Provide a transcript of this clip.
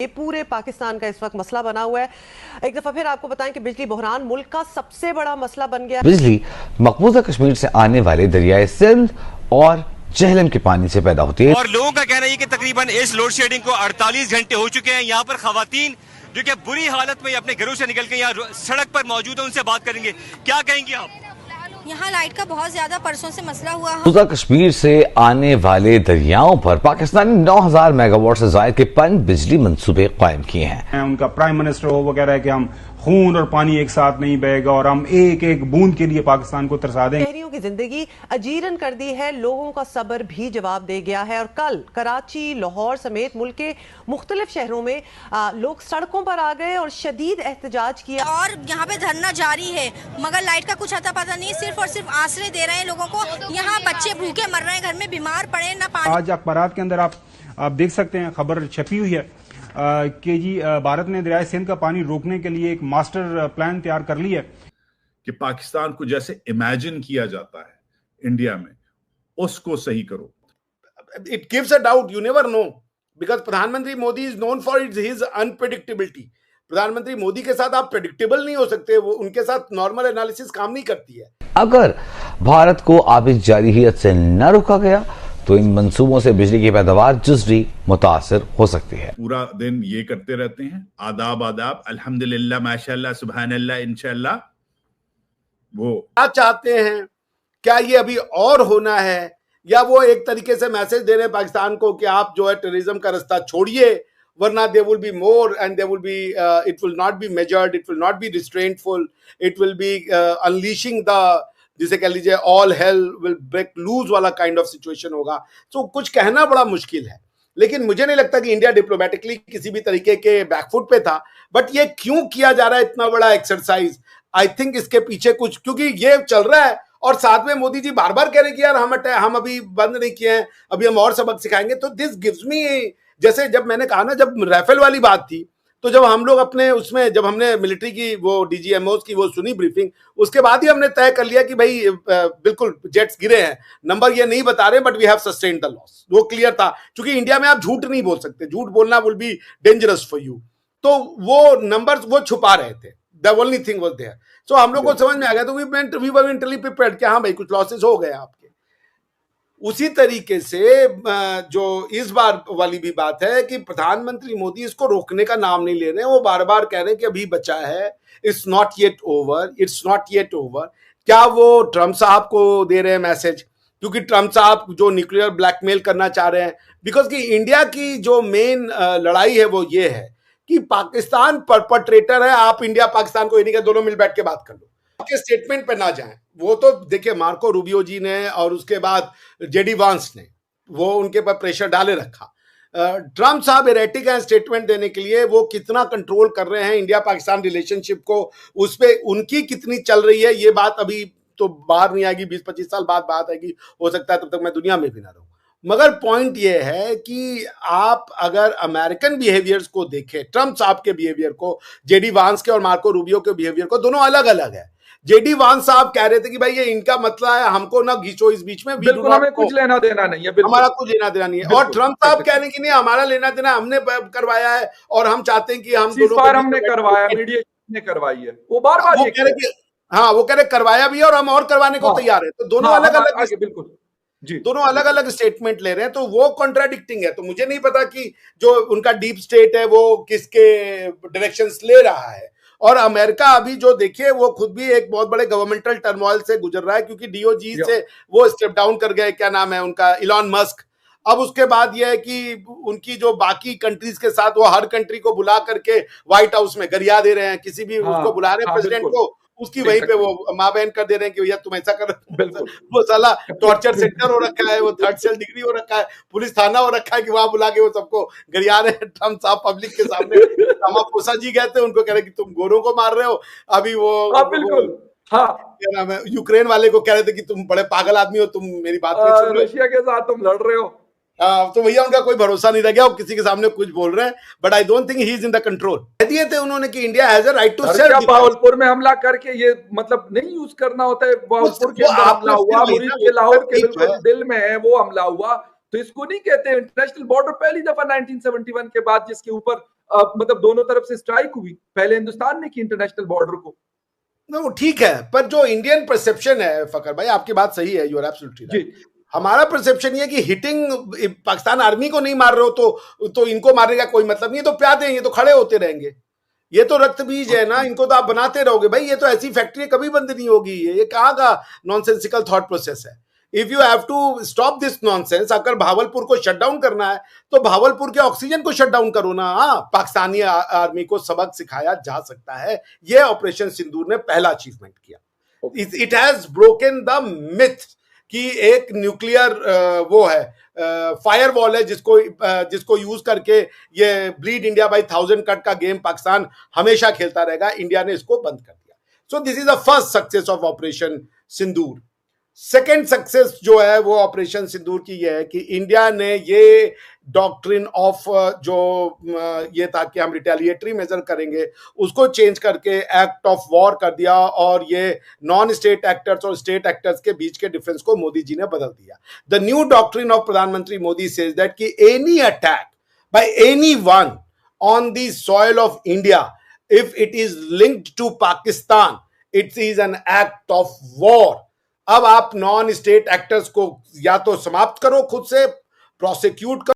ये पूरे पाकिस्तान का इस वक्त मसला बना हुआ है। एक दफा फिर आपको बताएं कि बिजली बहरान मुल्क का सबसे बड़ा मसला बन गया। बिजली मकबूजा कश्मीर से आने वाले दरियाए सिंध और झेलम के पानी से पैदा होती है और लोगों का कहना है कि तकरीबन इस लोड शेडिंग को 48 घंटे हो चुके हैं। यहाँ पर खवातीन जो कि बुरी हालत में अपने घरों से निकल के यहाँ सड़क पर मौजूद है, उनसे बात करेंगे। क्या कहेंगे आप? यहाँ लाइट का बहुत ज्यादा परसों से मसला हुआ है। मकबूजा कश्मीर से आने वाले दरियाओं पर पाकिस्तान ने 9000 मेगावाट से ज्यादा के पन बिजली मंसूबे कायम किए हैं। उनका प्राइम मिनिस्टर वो कह रहा है कि हम खून और पानी एक साथ नहीं बहेगा और हम एक एक बूंद के लिए पाकिस्तान को तरसा देंगे। शहरियों की जिंदगी अजीरन कर दी है, लोगों का सब्र भी जवाब दे गया है। और कल कराची, लाहौर समेत मुल्क के मुख्तलिफ शहरों में लोग सड़कों पर आ गए और शदीद एहतजाज किया। और यहाँ पे धरना जारी है, मगर लाइट का कुछ अता पता नहीं, सिर्फ और सिर्फ आश्रय दे रहे हैं लोगों को। यहाँ बच्चे भूखे मर रहे हैं, घर में बीमार पड़े ना पानी। आज अखबारात के अंदर आप देख सकते हैं, खबर छपी हुई है कि जी भारत ने दरियाए सिंध का पानी रोकने के लिए एक मास्टर प्लान तैयार कर लिया है कि पाकिस्तान को जैसे इमेजिन किया जाता है इंडिया में, उसको सही करो। It gives a doubt, you never know, because प्रधानमंत्री Modi is known for his unpredictability. प्रधानमंत्री मोदी के साथ आप प्रेडिक्टेबल नहीं हो सकते, वो उनके साथ नॉर्मल एनालिसिस काम नहीं करती है। अगर भारत को आबिद जारहियत से न रोका गया तो इन मंसूबों से बिजली की पैदावार जुज़वी मुतासर हो सकती है। पूरा दिन ये करते रहते हैं, आदाब आदाब, अल्हम्दुलिल्लाह, माशाअल्लाह, सुभानअल्लाह, इंशाअल्लाह। वो क्या चाहते हैं? क्या ये अभी और होना है, या वो एक तरीके से मैसेज दे रहे हैं पाकिस्तान को कि आप जो है टेररिज्म का रास्ता छोड़िए, वरना there will be more and there will be it will not be measured, it will not be restraintful, it will be unleashing the, जिसे कह लीजिए all hell will break loose वाला काइंड ऑफ सिचुएशन होगा। तो कुछ कहना बड़ा मुश्किल है, लेकिन मुझे नहीं लगता कि इंडिया डिप्लोमेटिकली किसी भी तरीके के बैकफुट पे था। बट ये क्यों किया जा रहा है इतना बड़ा एक्सरसाइज? आई थिंक इसके पीछे कुछ, क्योंकि ये चल रहा है और साथ में मोदी जी बार बार कह रहे कि यार हम अभी बंद नहीं किए हैं, अभी हम और सबक सिखाएंगे। तो दिस गिव्स मी, जैसे जब मैंने कहा ना, जब राफेल वाली बात थी, तो जब हम लोग अपने उसमें, जब हमने मिलिट्री की वो डीजीएमओ की वो सुनी ब्रीफिंग, उसके बाद ही हमने तय कर लिया कि भाई बिल्कुल जेट्स गिरे हैं, नंबर ये नहीं बता रहे, but we have sustained the loss. वो क्लियर था, क्योंकि इंडिया में आप झूठ नहीं बोल सकते, झूठ बोलना will be dangerous for you. तो वो नंबर्स वो छुपा रहे थे, the only thing was there. So हम लोग को समझ में आ गया, तो वी वर मेंटली प्रिपेयर्ड कि हाँ भाई कुछ लॉसेस हो गए आपके। उसी तरीके से जो इस बार वाली भी बात है कि प्रधानमंत्री मोदी इसको रोकने का नाम नहीं ले रहे हैं, वो बार बार कह रहे हैं कि अभी बचा है, it's not yet over, it's not yet over. क्या वो ट्रम्प साहब को दे रहे हैं मैसेज? क्योंकि ट्रम्प साहब जो न्यूक्लियर ब्लैकमेल करना चाह रहे हैं, बिकॉज कि इंडिया की जो मेन लड़ाई है वो ये है कि पाकिस्तान परपट्रेटर है, आप इंडिया पाकिस्तान को ये नहीं कह, दोनों मिल बैठ के बात कर लो, आपके स्टेटमेंट पे ना जाएं। वो तो देखिए मार्को रूबियो जी ने और उसके बाद जेडी वांस ने वो उनके पर प्रेशर डाले रखा। ट्रम्प साहब एरेटिक है स्टेटमेंट देने के लिए, वो कितना कंट्रोल कर रहे हैं इंडिया पाकिस्तान रिलेशनशिप को, उस पे उनकी कितनी चल रही है, ये बात अभी तो बाहर नहीं आएगी, 20-25 साल बाद बात आएगी, हो सकता है तब तक मैं दुनिया में भी ना रहूं। मगर पॉइंट ये है कि आप अगर अमेरिकन बिहेवियर्स को देखें, ट्रम्प साहब के बिहेवियर को, जेडी वांस के और मार्को रूबियो के बिहेवियर को, दोनों अलग अलग है। जेडी वांस साहब कह रहे थे कि भाई ये इनका मतलब है, हमको ना घिसो इस बीच में, बिल्कुल हमें कुछ लेना देना नहीं है, हमारा कुछ लेना देना नहीं है। और ट्रम्प साहब कह रहे हैं कि नहीं, हमारा लेना देना, हमने करवाया है और हम चाहते हैं कि हम दोनों, हमने करवाया, मीडिएशन ने करवाई है, वो बार बार वो कह रहे कि हाँ, वो कह रहे करवाया भी है और हम और करवाने को तैयार है। तो दोनों अलग अलग, बिल्कुल जी, दोनों अलग अलग स्टेटमेंट ले रहे हैं, तो वो कॉन्ट्राडिक्टिंग है। तो मुझे नहीं पता कि जो उनका डीप स्टेट है वो किसके डायरेक्शंस ले रहा है। और अमेरिका अभी जो देखिए वो खुद भी एक बहुत बड़े गवर्नमेंटल टर्मोइल से गुजर रहा है, क्योंकि डीओजी से वो स्टेप डाउन कर गए, क्या नाम है उनका, इलॉन मस्क। अब उसके बाद यह है कि उनकी जो बाकी कंट्रीज के साथ वो हर कंट्री को बुला करके व्हाइट हाउस में गरिया दे रहे हैं, किसी भी उसको बुला रहे हैं प्रेसिडेंट को, उसकी वहीं पे वो माँ बहन कर दे रहे हैं कि भैया तुम ऐसा कर, वो साला टॉर्चर सेंटर हो रखा है, वो थर्ड सेल डिग्री हो रखा है, पुलिस थाना हो रखा है कि वहां बुला के वो सबको गरिया रहे हैं। ट्रम्प साहब पब्लिक के सामने, रामापोसा जी गए थे, उनको कह रहे कि तुम गोरों को मार रहे हो। अभी वो बिल्कुल, हाँ, क्या नाम है, यूक्रेन वाले को कह रहे थे कि तुम बड़े पागल आदमी हो, तुम मेरी बात नहीं सुन रहे, रशिया के साथ तुम लड़ रहे हो। तो भैया उनका कोई भरोसा नहीं रह गया, वो किसी के सामने कुछ बोल रहे हैं, but I don't think he is in the control. कह दिए थे उन्होंने कि India has a right to self. Bahawalpur में हमला करके ये मतलब नहीं यूज करना होता है, बहावलपुर के अंदर हमला हुआ, मुरीद के लाहौर के बिल्कुल दिल में है वो हमला हुआ, तो इसको नहीं कहते इंटरनेशनल बॉर्डर, पहली दफा 1971 के बाद जिसके ऊपर मतलब दोनों तरफ से स्ट्राइक हुई, पहले हिंदुस्तान ने की इंटरनेशनल बॉर्डर को। वो ठीक है, पर जो इंडियन परसेप्शन है फकर भाई, आपकी बात सही है, यू आर एब्सोल्युटली राइट। हमारा परसेप्शन ये कि हिटिंग पाकिस्तान आर्मी को नहीं मार रहे हो तो इनको मारने का कोई मतलब नहीं है, तो प्यादे हैं, ये तो खड़े होते रहेंगे, ये तो रक्त बीज है ना, इनको तो आप बनाते रहोगे भाई, ये तो ऐसी फैक्ट्री कभी बंद नहीं होगी, ये कहाँ का नॉनसेंसिकल थॉट प्रोसेस है। If you have to stop this nonsense, अगर भावलपुर को शट डाउन करना है तो भावलपुर के ऑक्सीजन को शट डाउन करो ना। हाँ, पाकिस्तानी आर्मी को सबक सिखाया जा सकता है, ये ऑपरेशन सिंदूर ने पहला अचीवमेंट किया। It has broken the myth कि एक न्यूक्लियर वो है फायर वॉल है जिसको यूज करके ये ब्लीड इंडिया बाय 1000 कट का गेम पाकिस्तान हमेशा खेलता रहेगा। इंडिया ने इसको बंद कर दिया। So this is the first success of operation Sindoor. Second success जो है वो ऑपरेशन सिंदूर की ये है कि इंडिया ने ये डॉक्ट्रिन ऑफ जो ये था कि हम रिटेलिएटरी मेजर करेंगे, उसको चेंज करके एक्ट ऑफ वॉर कर दिया, और ये नॉन स्टेट एक्टर्स और स्टेट एक्टर्स के बीच के डिफरेंस को मोदी जी ने बदल दिया। द न्यू डॉक्ट्रिन ऑफ प्रधानमंत्री मोदी सेज दैट कि any attack by anyone on the soil of India, if it is linked to Pakistan, it is an act of war. अब आप नॉन स्टेट एक्टर्स को या तो समाप्त करो, खुद से प्रोसिक्यूट करो,